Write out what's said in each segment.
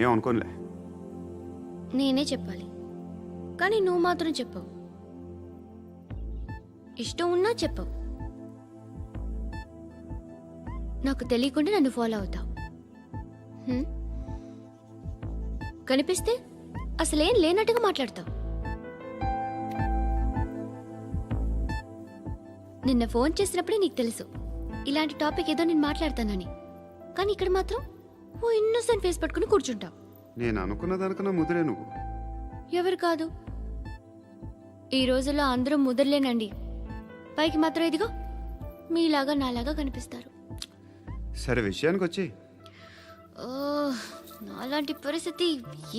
ఏం అనుకోనిలే. నేనే చెప్పాలి, కానీ నువ్వు మాత్రం చెప్పవు. ఇష్టం ఉన్నా చెప్పవు. నాకు తెలియకుండా నన్ను ఫాలో అవుతావు. కనిపిస్తే అసలేం లేనట్టుగా మాట్లాడతావు. నిన్న ఫోన్ చేసినప్పుడే నీకు తెలుసు ఇలాంటి టాపిక్ ఏదో నేను మాట్లాడతానని, కానీ ఇక్కడ మాత్రం ఓ ఇన్నోసెంట్ ఫేస్ పట్టుకుని కూర్చుంటావు. నేను అనుకున్న దానికన్నా ముదిరే నువ్వు. ఎవరు కాదు, ఈ రోజుల్లో అందరూ ముదరలేనండి. పైకి మాత్రం ఇదిగో మీలాగా నాలాగా కనిపిస్తారు. సరే విషయానికి వచ్చి. నాలాంటి పరిస్థితి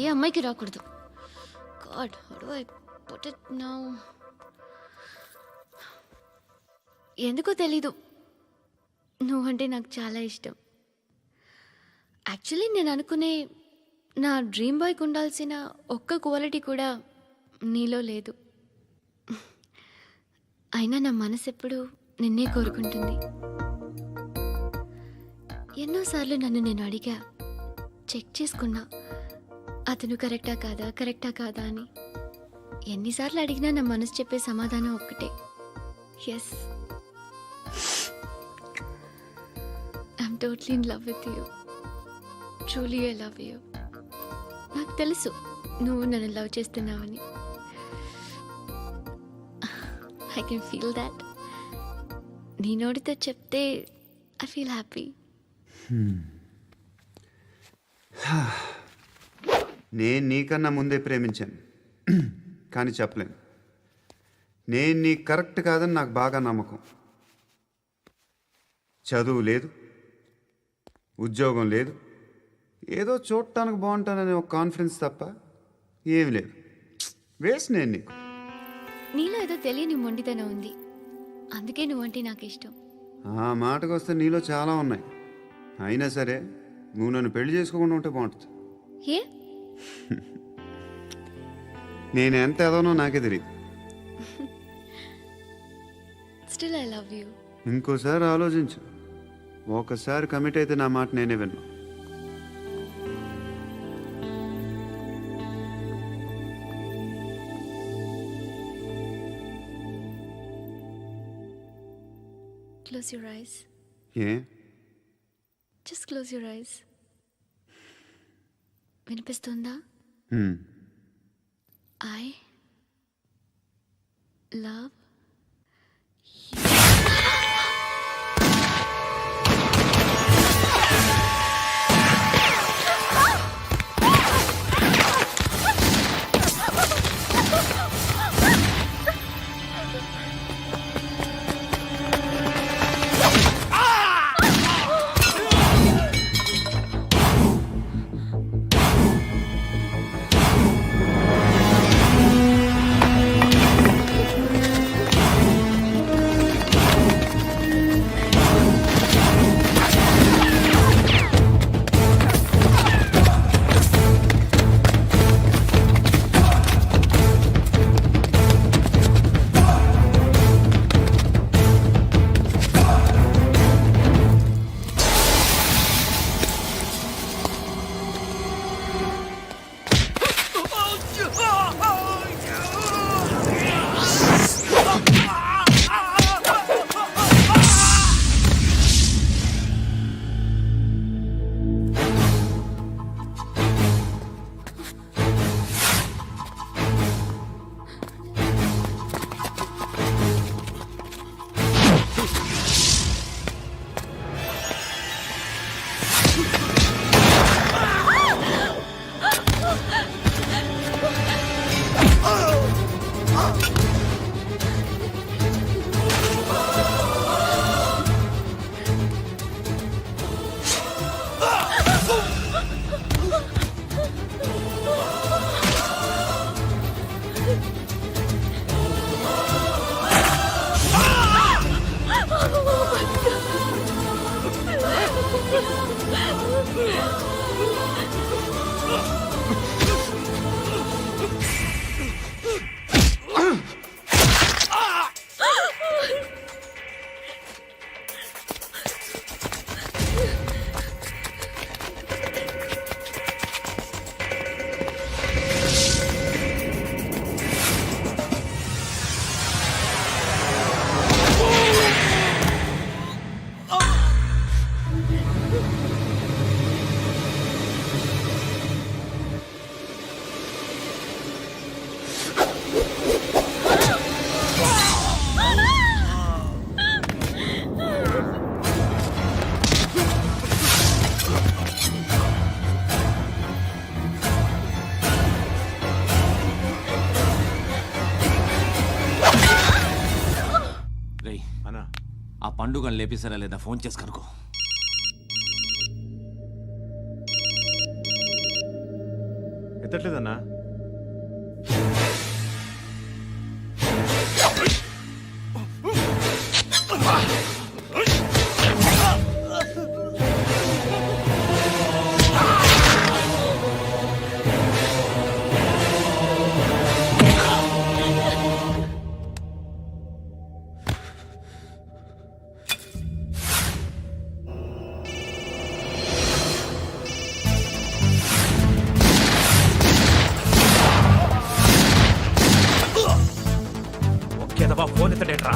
ఏ అమ్మాయికి రాకూడదు. God, how do I put it now? ఎందుకో తెలీదు, నువ్వంటే నాకు చాలా ఇష్టం. యాక్చువల్లీ నేను అనుకునే నా డ్రీమ్ బాయ్కి ఉండాల్సిన ఒక్క క్వాలిటీ కూడా నీలో లేదు. అయినా నా మనసు ఎప్పుడు నిన్నే కోరుకుంటుంది. ఎన్నోసార్లు నన్ను నేను అడిగా, చెక్ చేసుకున్నా అతను కరెక్టా కాదా అని. ఎన్నిసార్లు అడిగినా నా మనసు చెప్పే సమాధానం ఒక్కటే, yes, I'm totally in love with you. Truly I love you. నాకు తెలుసు నువ్వు నన్ను లవ్ చేస్తున్నావని. I can feel that. నీ నోటితో చెప్తే ఐ ఫీల్ హ్యాపీ. నేను నీకన్నా ముందే ప్రేమించాను, కానీ చెప్పలేను. నేను నీకు కరెక్ట్ కాదని నాకు బాగా నమ్మకం. చదువు లేదు, ఉద్యోగం లేదు, ఏదో చూడటానికి బాగుంటాననే ఒక కాన్ఫిడెన్స్ తప్ప ఏమి లేదు. వేస్ట్ నేను నీకు. నీలో ఏదో తెలియని మొండితనం ఉంది, అందుకే నువ్వంటే నాకు ఇష్టం. ఆ మాటకు వస్తే నీలో చాలా ఉన్నాయి. అయినా సరే నువ్వు నన్ను పెళ్లి చేసుకోకుండా ఉంటే బాగుంటుంది. ఏ? నేను ఎంత ఎదవనో నాకే తెలియదు. Still I love you. ఇంకోసారి ఆలోచించు. ఒకసారి కమిట్ అయితే నా మాట నేనే విన్నా. Close your eyes. A? Just close your eyes. వినిపిస్తుందా? I love పండుగను లేపిస్తారా లేదా ఫోన్ చేసి కనుకో. ఎత్తట్లేదన్నా. ఒకేదవా ఫోన్ ఎత్తడేట్రా.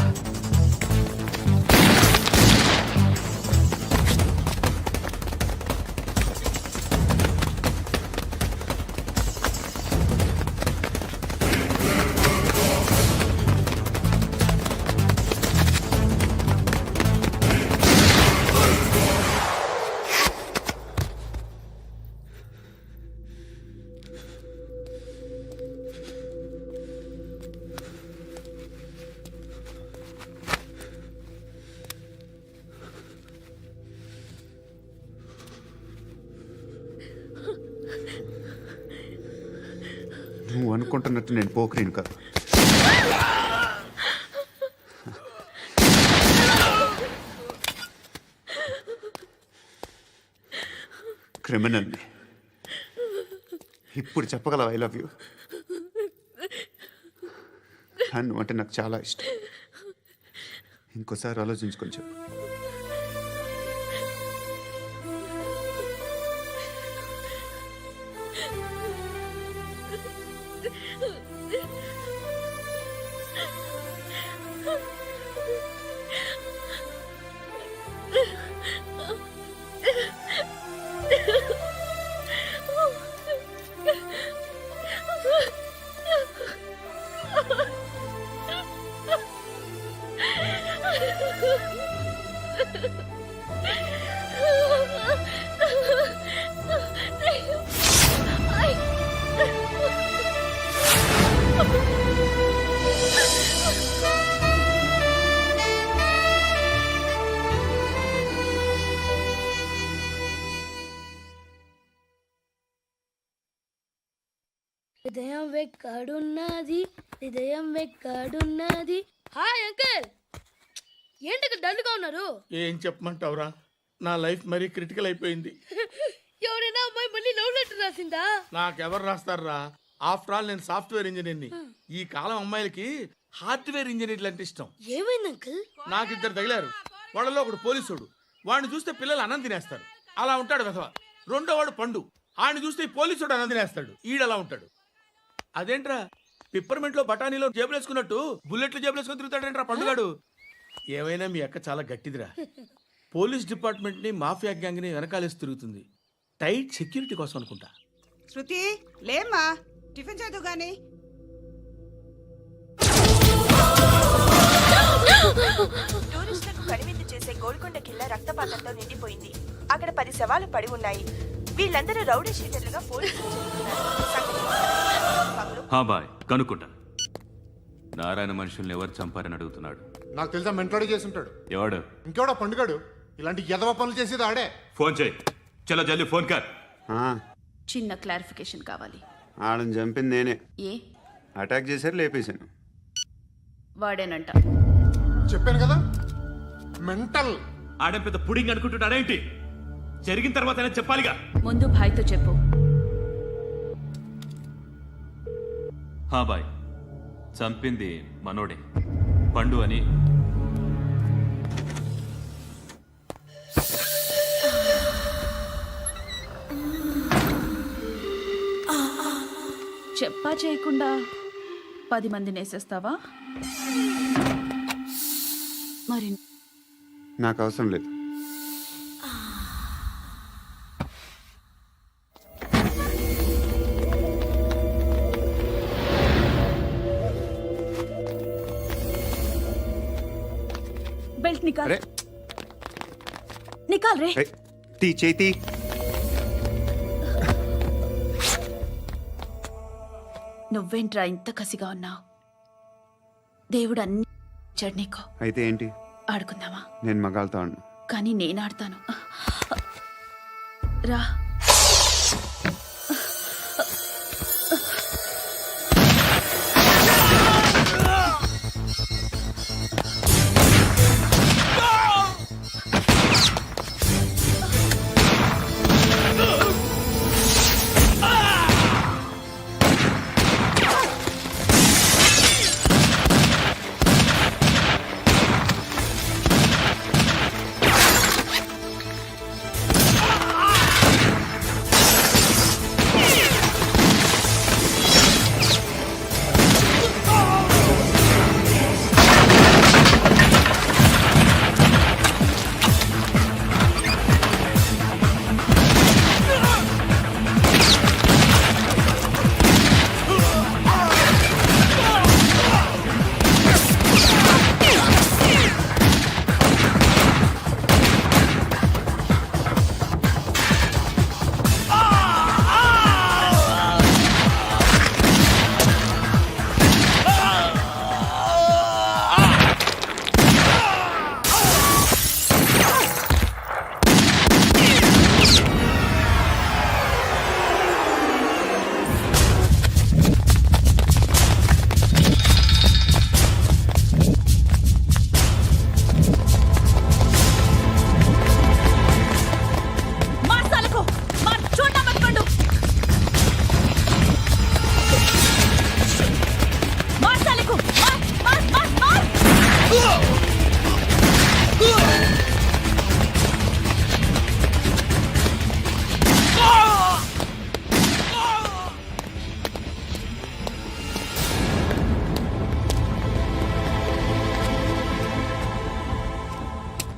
నువ్వు అనుకుంటున్నట్టు నేను పోకరీని కాదు. క్రిమినల్ని. ఇప్పుడు చెప్పగలవు ఐ లవ్ యూ. నువ్వు అంటే నాకు చాలా ఇష్టం. ఇంకోసారి ఆలోచించుకొని చెప్పు. హృదయం వెక్కడున్నది, హృదయం వెక్కడున్నది. హాయ్ అంకుల్, ఏంటి డల్గా ఉన్నారు? ఏం చెప్పమంటావురా, నా లైఫ్ మరీ క్రిటికల్ అయిపోయింది. ఎవరైనా అమ్మాయి మళ్ళీ లవ్ లెటర్ రాసిందా? నాకెవరు రాస్తారా? ఆఫ్టర్ ఆల్ నేను సాఫ్ట్వేర్ ఇంజనీర్ని. ఈ కాలం అమ్మాయిలకి హార్డ్వేర్ ఇంజనీర్లు అంటే ఇష్టం. ఏమైంది అంకుల్? నాకు ఇద్దరు తగిలారు. వాళ్ళలో ఒకడు పోలీసుడు. వాడిని చూస్తే పిల్లలు అన్నం తినేస్తారు, అలా ఉంటాడు వెధవ. రెండో వాడు పండు. ఆయన చూస్తే ఈ పోలీసుడు అన్నం తినేస్తాడు, ఈడలా ఉంటాడు. అదేంట్రా, పిప్పర్మెంట్ లో బఠానీలో జేబులు వేసుకున్నట్టు బుల్లెట్లు జేబులు వేసుకుని తిరుగుతాడేంట్రా పండుగాడు. ఏమైనా మీ అక్క చాలా గట్టిదిరా. పోలీస్ డిపార్ట్మెంట్ ని మాఫియా గ్యాంగ్ ని వెనకాలేసి తిరుగుతుంది. టైట్ సెక్యూరిటీ కోసం అనుకుంటా. శృతి లేమ్మా, టిఫిన్ చేదు గాని. టూరిస్టులకు కనువిందు చేసే గోల్కొండ కిల్లా రక్తపాతంతో నిండిపోయింది. అక్కడ 10 శవాలు పడి ఉన్నాయి. వీళ్ళందరూ రౌడీ షీటర్లుగా పోలీసులు బాయ్ కనుక్కుంటా. నారాయణ మనుషుల్ని ఎవరు చంపారని అడుగుతున్నాడు. నాకు తెలుసా, మెంటోడే చేసి ఉంటాడు. ఎవడు? ఇంకెవడో పండుగాడు. ఇలాంటి ఎదవ పనులు చేసేది ఆడే. ఫోన్ చేయి. చలో జల్దీ ఫోన్ కర్. చిన్న క్లారిఫికేషన్ కావాలి. ఆడని చంపింది నేనే. ఏ అటాక్ చేశారు, లేపేశాను. వాడేనంట. చెప్పాను కదా, మెంటల్. ఆడే పెద్ద పుడింగ్ అనుకుంటున్నాడేంటి? జరిగిన తర్వాత అయినా చెప్పాలిగా. ముందు భాయ్తో చెప్పు. బాయ్, చంపింది మనోడే, పండు అని. చెప్పా చేయకుండా 10 మందిని వేసేస్తావా? మరి నాకు అవసరం లేదు. బెల్ట్ నికాల్. నికాల్ రే. తీ చేతి. నువ్వేంట్రా ఇంత కసిగా ఉన్నావు? దేవుడు అన్ని ఇచ్చాడు నీకు. అయితే ఏంటి? ఆడుకుందామా? నేను మగాళ్ళతో ఆడను. కానీ నేను ఆడతాను. రా.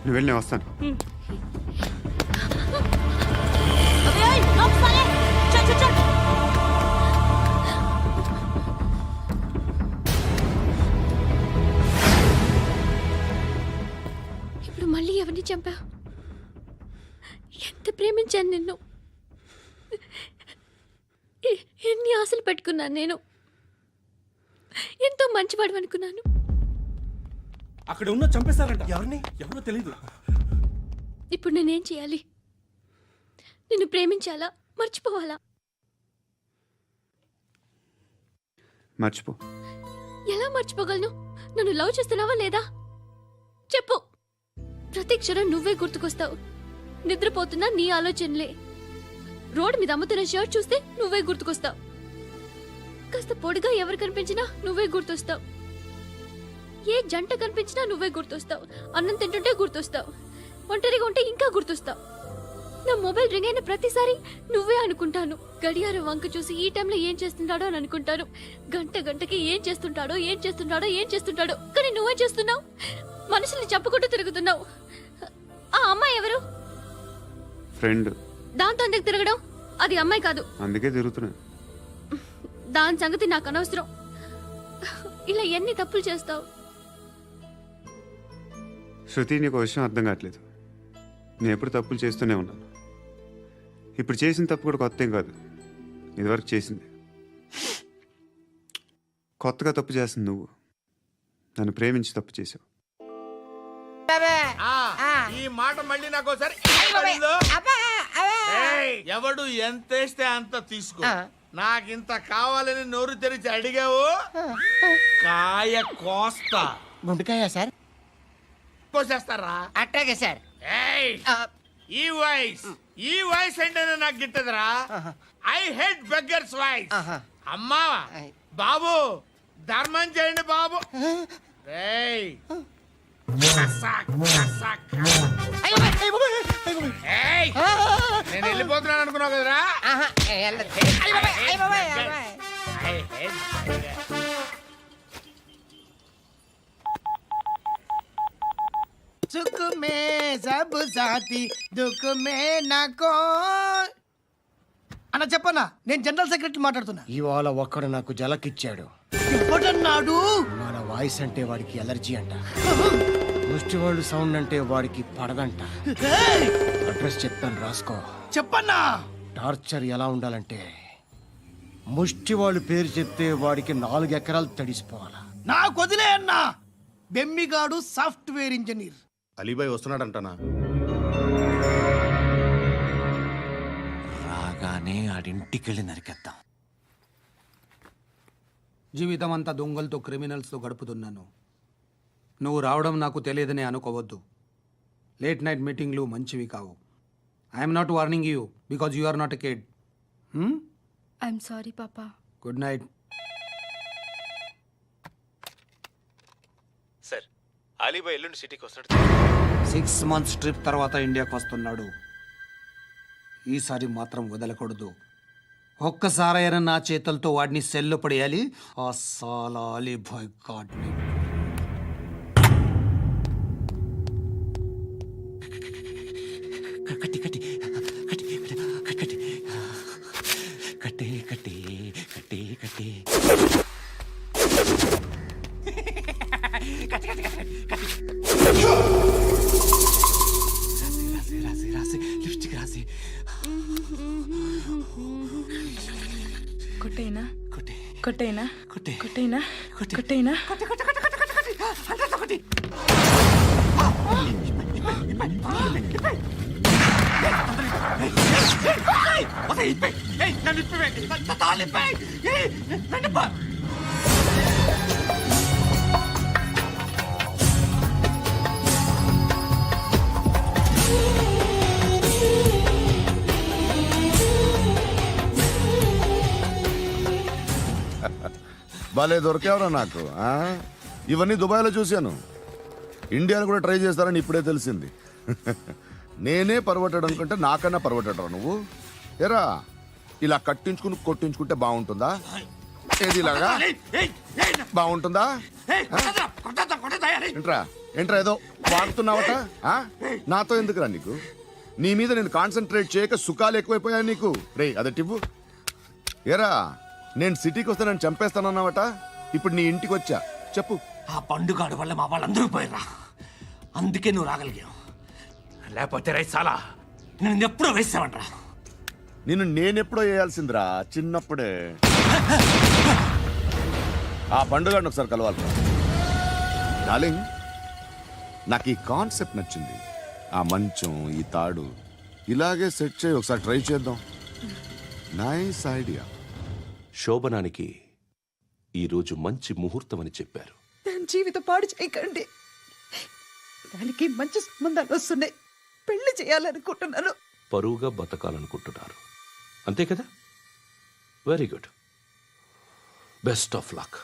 నువ్వు వెళ్ళి నేను వస్తాను. ఇప్పుడు మళ్ళీ ఎవరిని చంపా? ఎంత ప్రేమించాను నిన్ను, ఎన్ని ఆశలు పెట్టుకున్నాను నేను. ఎంతో మంచివాడు అనుకున్నాను. అక్కడ ఉన్న చంపేస్తారంట. ఎవరిని? ఎవరో తెలీదు. ఇప్పుడు నేనేం చేయాలి? నిన్ను ప్రేమించాలా, మర్చిపోవాలా? మర్చిపో. ఎలా మర్చిపోగలను? నన్ను లవ్ చేస్తున్నావా లేదా చెప్పు. ప్రతి క్షణం నువ్వే గుర్తుకొస్తావు. నిద్రపోతున్నా నీ ఆలోచనలే. రోడ్డు మీద అమ్ముతున్న షర్ట్ చూస్తే నువ్వే గుర్తుకొస్తావు. కాస్త పొడిగా ఎవరు కనిపించినా నువ్వే గుర్తొస్తావు. ఏ జంట కనిపించినా నువ్వే గుర్తొస్తావు. అన్నం తింటుంటే గుర్తొస్తావు. ఒంటరిగా ఉంటే ఇంకా గుర్తొస్తావు. నా మొబైల్ రింగ్ అయిన ప్రతిసారి నువ్వే అనుకుంటాను. గడియారం వంక చూసి ఈ టైంలో ఏం చేస్తుంటాడో అని అనుకుంటాను. గంట గంటకి ఏం చేస్తుంటాడో కానీ నువ్వే చేస్తున్నావు. మనుషుల్ని చెప్పుకుంటూ తిరుగుతున్నావు. ఆ అమ్మాయి ఎవరు? ఫ్రెండ్. దాంతో ఎందుకు తిరగడం? అది అమ్మాయి కాదు. అందుకే తిరుగుతున్నా. దాని సంగతి నాకు అనవసరం. ఇలా ఎన్ని తప్పులు చేస్తావు? శృతి, నీకు విషయం అర్థం కావట్లేదు. నేను ఎప్పుడు తప్పులు చేస్తూనే ఉన్నాను. ఇప్పుడు చేసిన తప్పు కూడా కొత్త ఏం కాదు. ఇదివరకు చేసింది. కొత్తగా తప్పు చేస్తుంది నువ్వు. నన్ను ప్రేమించి తప్పు చేసావు. ఈ మాట మళ్ళీ నాకు ఒకసారి ఎవడు ఎంత వేస్తే అంత తీసుకో. నాకింత కావాలని నోరు తెరిచి అడిగావు, కాయ కోస్తా. గుండెకాయ సార్? కోసేస్తారా? అట్టాగే సార్. ఈ వాయిస్ అంటేనే నాకు గిట్టదురా. I hate beggars voice. అమ్మా బాబు, ధర్మం చేయండి బాబు. ఏయ్ నేను వెళ్ళిపోతున్నాను అనుకున్నావు కదరా. సుఖ మే సబ్ సాథీ దుఃఖ మే నాకో. అన్న చెప్పన్నా, నేను జనరల్ సెక్రటరీ మాట్లాడుతున్నా. ఇవాళ ఒక్కడు నాకు జలకిచ్చాడు. ఎవడన్నాడు? మన వాయిస్ అంటే వాడికి ఎలర్జీ అంట. ముష్టి వాళ్ళు సౌండ్ అంటే వాడికి పడదంట. అడ్రస్ చెప్తాను, రాసుకో. చెప్పన్నా. టార్చర్ ఎలా ఉండాలంటే, ముష్టి వాళ్ళు పేరు చెప్తే వాడికి 4 ఎకరాలు తడిసిపోవాలా. నాకు వదిలే అన్నా. బెమ్మిగాడు సాఫ్ట్వేర్ ఇంజనీర్. అలీబాయ్ వస్తున్నాడంటనా? రాగానే ఆడింటికెళ్ళి నరికేద్దాం. జీవితం అంతా దొంగలతో క్రిమినల్స్తో గడుపుతున్నాను. నువ్వు రావడం నాకు తెలియదని అనుకోవద్దు. లేట్ నైట్ మీటింగ్లు మంచివి కావు. I'm not warning you because you are not a kid. I'm sorry పాపా. Good night. సార్, అలీబాయ్ ఎల్లుండి సిటీకి వస్తాడు. 6 months ట్రిప్ తర్వాత ఇండియాకి వస్తున్నాడు. ఈసారి మాత్రం వదలకూడదు. ఒక్కసారైనా నా చేతులతో వాడిని సెల్లు పడేయాలి. ఆ సాలా అలీబాయ్ గాడ్ని. కట్టి కట్టి కట్టి కట్టి కట్టి కట్టి కట్టి కట్టి రాసి రాసి రాసి లిప్స్టిక్ రాసి కొట్టేనా కొట్టి కొట్టేనా కొట్టి కొట్టేనా కొట్టి కొట్టేనా కొట్టి కొట్టి కొట్టి కొట్టి కొట్టి అంతా కొట్టి భలే దొరికేవరా నాకు. ఇవన్నీ దుబాయ్లో చూశాను. ఇండియాలో కూడా ట్రై చేస్తారని ఇప్పుడే తెలిసింది. నేనే పర్వటాడు అనుకుంటే నాకన్నా పర్వటాడు నువ్వు. ఎరా ఇలా కట్టించుకుని కొట్టించుకుంటే బాగుంటుందా? ఏది ఇలాగా బాగుంటుందా? ఏంట్రా ఏంట్రా ఏదో వాడుతున్నావట? నాతో ఎందుకురా నీకు? నీ మీద నేను కాన్సన్ట్రేట్ చేయక సుఖాలు ఎక్కువైపోయాయి నీకు. రే అదటివ్వు. ఎరా నేను సిటీకి వస్తే నన్ను చంపేస్తానన్నావట. ఇప్పుడు నీ ఇంటికి వచ్చా. చెప్పు. ఆ పండుగాడు వల్ల మా వాళ్ళందరూ పోయిరా. అందుకే నువ్వు రాగలిగావు. లేకపోతే రైసాలా నేను ఎప్పుడో వేసామంటరా. నిన్ను నేనెప్పుడో వేయాల్సిందిరా, చిన్నప్పుడే. ఆ పండుగను ఒకసారి కలవాలి. డార్లింగ్, నాకు ఈ కాన్సెప్ట్ నచ్చింది. ఆ మంచం, ఈ తాడు ఇలాగే సెట్ చేయి. ఒకసారి ట్రై చేద్దాం. Nice idea. శోభనానికి ఈరోజు మంచి ముహూర్తం అని చెప్పారు. దాని జీవితం పాడు చేయకండి. దానికి మంచి సంబంధాలు వస్తున్నాయి. పెళ్లి చేయాలనుకుంటున్నాను. పరువుగా బతకాలనుకుంటున్నారు అంతే కదా? Very good. Best of luck.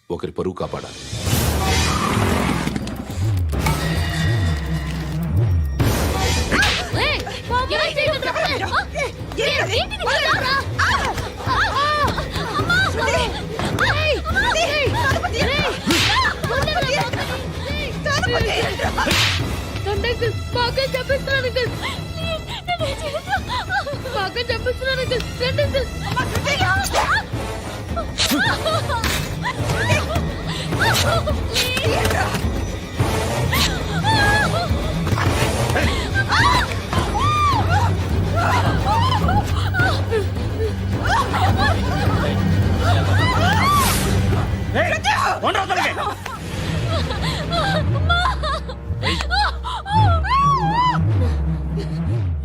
ఒకరి పరువు కాపాడాలి.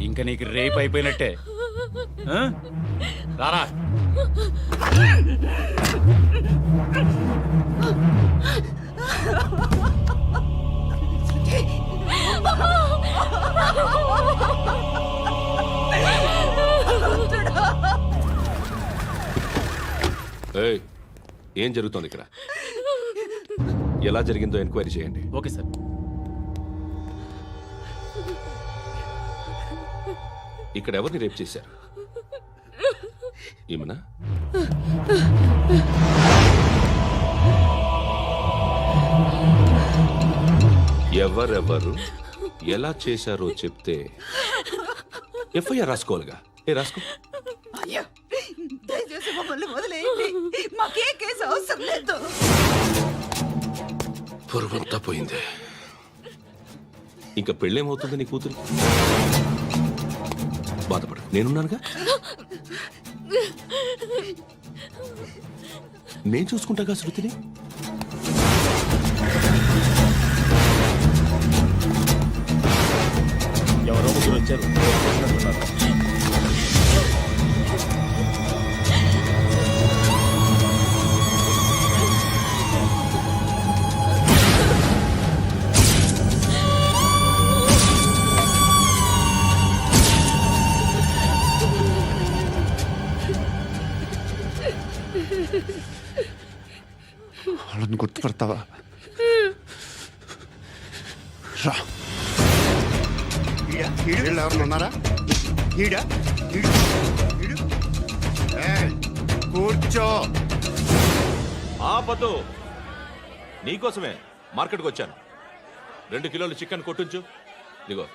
ఇంకా నీకు రేపు అయిపోయినట్టే. రారా. ఏం జరుగుతోంది ఇక్కడ? ఎలా జరిగిందో ఎంక్వైరీ చేయండి. Okay sir. ఇక్కడ ఎవరిని రేప్ చేశారు? ఈమెనా? ఎవరెవరు ఎలా చేశారో చెప్తే ఎఫ్ఐఆర్ రాసుకోవాలిగా. రాసుకో. అయ్యో, దయచేసి మమ్మల్ని వదిలేయండి. మాకే కేసు అవసరం లేదు. పొరువంతా పోయింది. ఇంకా పెళ్ళేమవుతుంది నీ కూతురు? బాధపడు, నేనున్నానుగా. నేను చూసుకుంటాగా శృతిని. ఎవరో ముగ్గురు వచ్చారు. వాళ్ళని గుర్తుపడతావా? రా. వీళ్ళు ఎవరు ఉన్నారా? ఈడా? ఈడు? ఏయ్, కూర్చో. ఆపద్దు, నీకోసమే మార్కెట్కి వచ్చాను. 2 కిలోలు చికెన్ కొట్టించు. ఇదిగో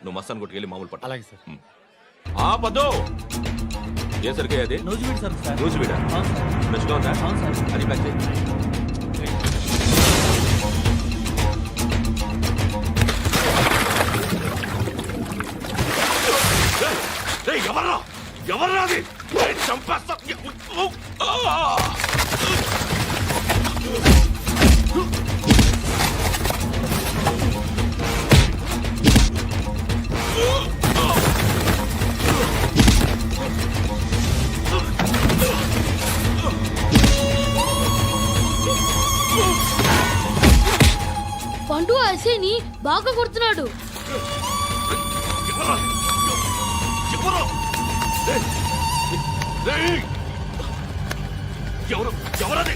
నువ్వు మస్తాన్ కొట్టుకెళ్ళి మామూలు పట్టు. అలాగే సార్. ఆపద్దు. ఏ సరికి అది? నూజివీడా? ఫ్రెష్గా ఉందా? అది ప్యాక్ చేయి. ఎవర్రా ఎవర్రా అది? చంపేస్తా. పండు ఐసేని బాగా కొడుతున్నాడు. ఎవరది?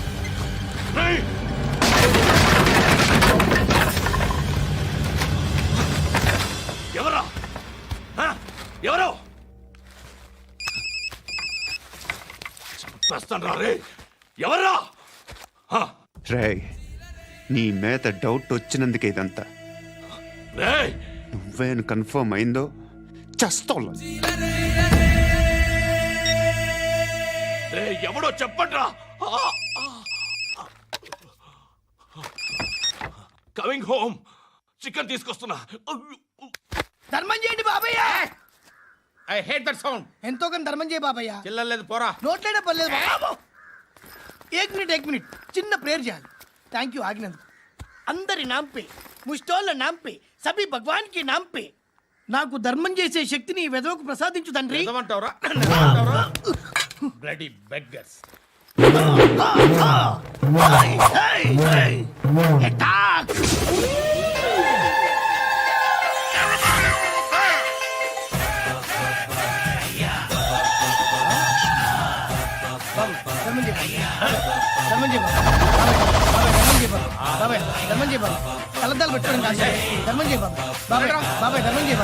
ఎవరా? ఎవరు? చంపేస్తాను రా రే. ఎవరా? రేయ్, నీ మీద డౌట్ వచ్చినందుకే ఇదంతా. రేయ్, నువ్వేను కన్ఫర్మ్ అయిందో చస్తావు. ఎవడో చెప్పండ్రా. Coming home. చికెన్ తీసుకొస్తున్నా. ధర్మం చేయండి బాబయ్య. I hate that sound. ఎంతో కానీ ధర్మం చేయ బాబయ్య. చిల్లలేదు పోరా. నోట్లేడే పర్లేదు బాబు. ఏక్ మినిట్ చిన్న ప్రేయర్ చేయాలి. థ్యాంక్ యూ ఆగినందుకు. అందరి నాంపే, ముష్టోళ్ళ నాంపే, సభి భగవాన్ కి నాంపే నాకు ధర్మం చేసే శక్తిని ఈ వెదవకు ప్రసాదించు తండ్రి. ఏమంటావురా? Bloody beggars. అటాక్. ధర్మం చేయ బాబాయ్. ధర్మం చేయ బాబాయ్. కలద్దాలు పెట్టుకోవడం కాదు. ధర్మం చేయ బాబాయ్. బాబాయ్ ధర్మం చేయ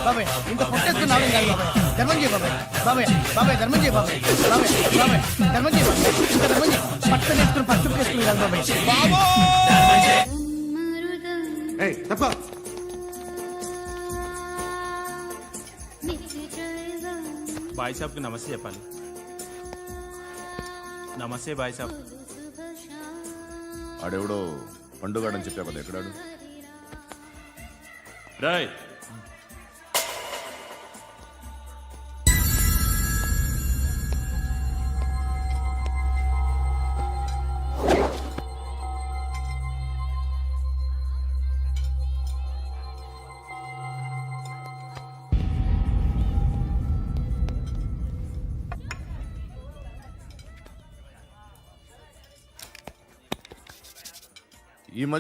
బాబాయ్. ఇంత పొట్టేస్తున్నావు కాదు బాబాయ్. ధర్మం చేయ బాబాయ్. ధర్మం చేయ బాబాయ్. ధర్మం చేయ బాబాయ్. ఇంత ధర్మం చేయ. పట్టు నేర్చుకుని పట్టు వేసుకుని కాదు బాబాయ్. ఏయ్, తప్ప. బాయ్ సాబ్కి నమస్తే చెప్పాలి. నమస్తే బాయ్ సాబ్. ఆడెవడో పండుగాడని చెప్పా కదా, ఎక్కడాడు? రాయ్, ఈ మధ్య